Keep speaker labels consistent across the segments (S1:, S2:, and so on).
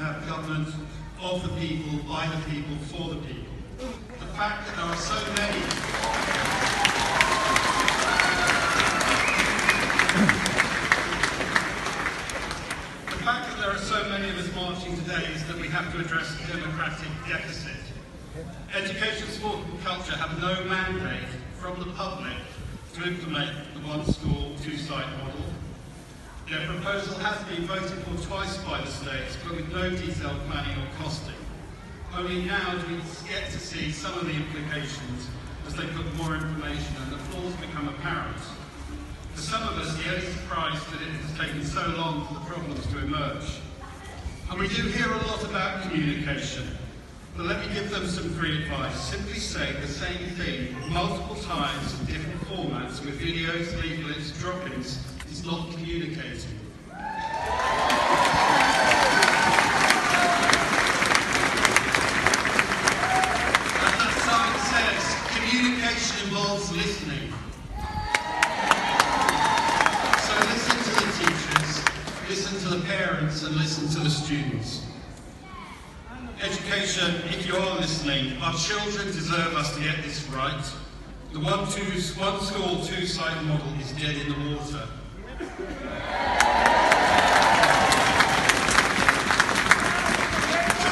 S1: have government of the people, by the people, for the people. The fact that there are so many of us marching today is that we have to address the democratic deficit. Education, sport and culture have no mandate from the public to implement the one school, two site model. Their proposal has been voted for twice by the states, but with no detailed planning or costing. Only now do we get to see some of the implications as they put more information and the flaws become apparent. For some of us, the only surprise that it has taken so long for the problems to emerge. And we do hear a lot about communication, but let me give them some free advice. Simply say the same thing multiple times in different formats with videos, leaflets, drop-ins is not communicating. As that sign says, communication involves listening. So listen to the teachers, listen to the parents and listen to the students. Education, if you are listening, our children deserve us to get this right. The one school, two site model is dead in the water. To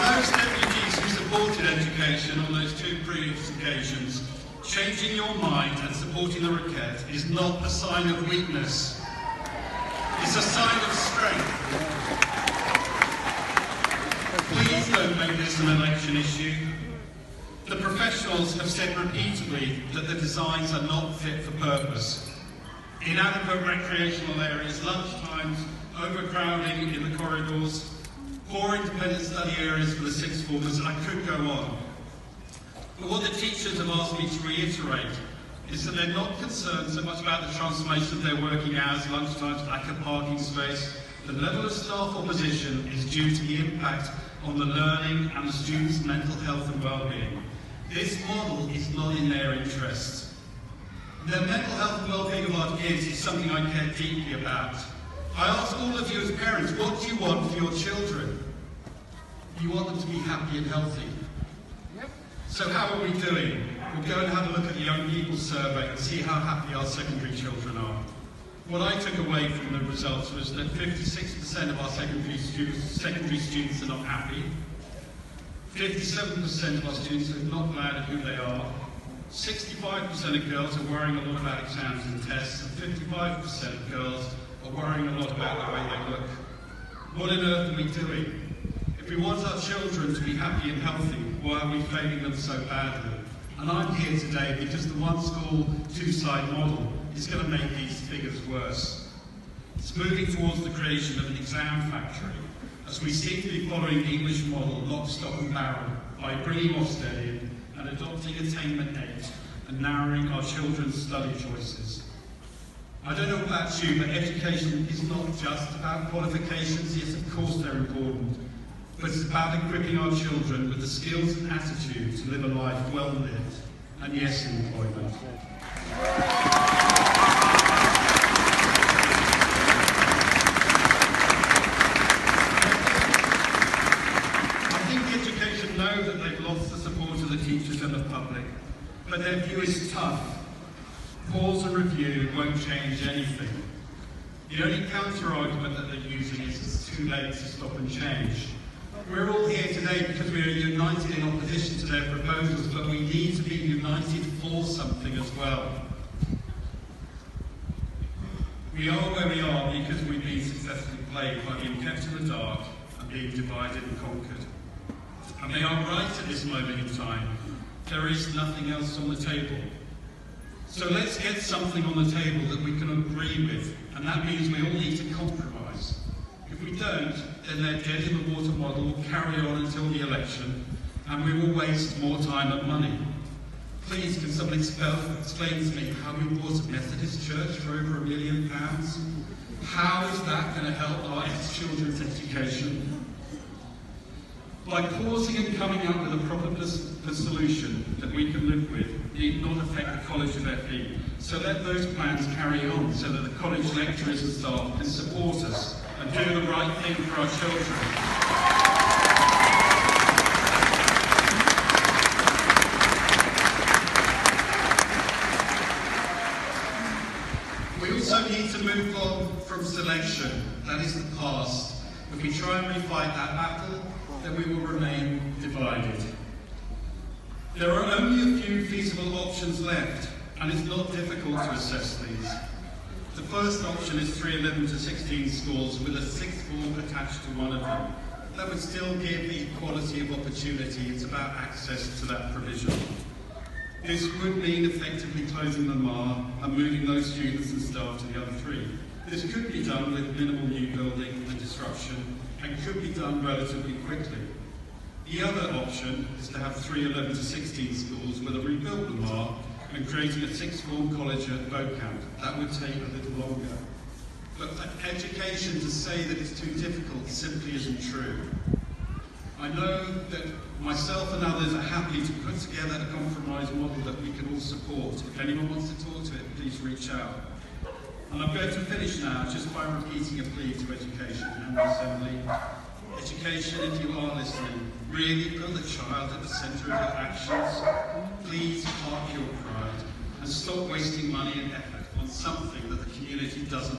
S1: those deputies who supported education on those two previous occasions, changing your mind and supporting the Roquette is not a sign of weakness. It's a sign of strength. Please don't make this an election issue. The professionals have said repeatedly that the designs are not fit for purpose. Inadequate recreational areas, lunchtimes, overcrowding in the corridors, poor independent study areas for the sixth formers, and I could go on. But what the teachers have asked me to reiterate is that they're not concerned so much about the transformation of their working hours, lunchtimes, lack of parking space. The level of staff opposition is due to the impact on the learning and the students' mental health and well-being. This model is not in their interests. The mental health and well-being of our kids is something I care deeply about. I ask all of you as parents, what do you want for your children? You want them to be happy and healthy. Yep. So how are we doing? We'll go and have a look at the Young People Survey and see how happy our secondary children are. What I took away from the results was that 56% of our secondary students are not happy. 57% of our students are not glad at who they are. 65% of girls are worrying a lot about exams and tests, and 55% of girls are worrying a lot about the way they look. What on earth are we doing? If we want our children to be happy and healthy, why are we failing them so badly? And I'm here today because the one school, two site model is going to make these figures worse. It's moving towards the creation of an exam factory, as we seem to be following the English model lock, stock and barrel by bringing Ofsted in and adopting Attainment 8 and narrowing our children's study choices. I don't know about you, but education is not just about qualifications. Yes, of course they're important, but it's about equipping our children with the skills and attitude to live a life well lived, and yes, employment. Know that they've lost the support of the teachers and the public, but their view is tough. Pause and review won't change anything. The only counter-argument that they're using is it's too late to stop and change. We're all here today because we are united in opposition to their proposals, but we need to be united for something as well. We are where we are because we've been successfully plagued by being kept in the dark and being divided and conquered. And they are right at this moment in time. There is nothing else on the table. So let's get something on the table that we can agree with, and that means we all need to compromise. If we don't, then their dead in the water model will carry on until the election, and we will waste more time and money. Please, can someone explain to me how we bought a Methodist church for over £1 million? How is that going to help our children's education? By pausing and coming up with a proper solution that we can live with need not affect the college and their fee. So let those plans carry on so that the college lecturers and staff can support us and do the right thing for our children. move on from selection. That is the past. If we try and refight that battle, then we will remain divided. There are only a few feasible options left, and it's not difficult to assess these. The first option is 3 11 to 16 schools with a sixth form attached to one of them. That would still give equality of opportunity. It's about access to that provision. This would mean effectively closing the MAR and moving those students and staff to the other 3. This could be done with minimal new building and disruption, and could be done relatively quickly. The other option is to have 3 11 to 16 schools with a rebuilt the MAR and creating a sixth form college at Beaucamp. That would take a little longer. But for education to say that it's too difficult simply isn't true. I know that myself and others are happy to put together a compromise model that we can all support. If anyone wants to talk to it, please reach out. And I'm going to finish now just by repeating a plea to education and the Assembly. Education, if you are listening, really put the child at the centre of your actions. Please park your pride and stop wasting money and effort on something that the community doesn't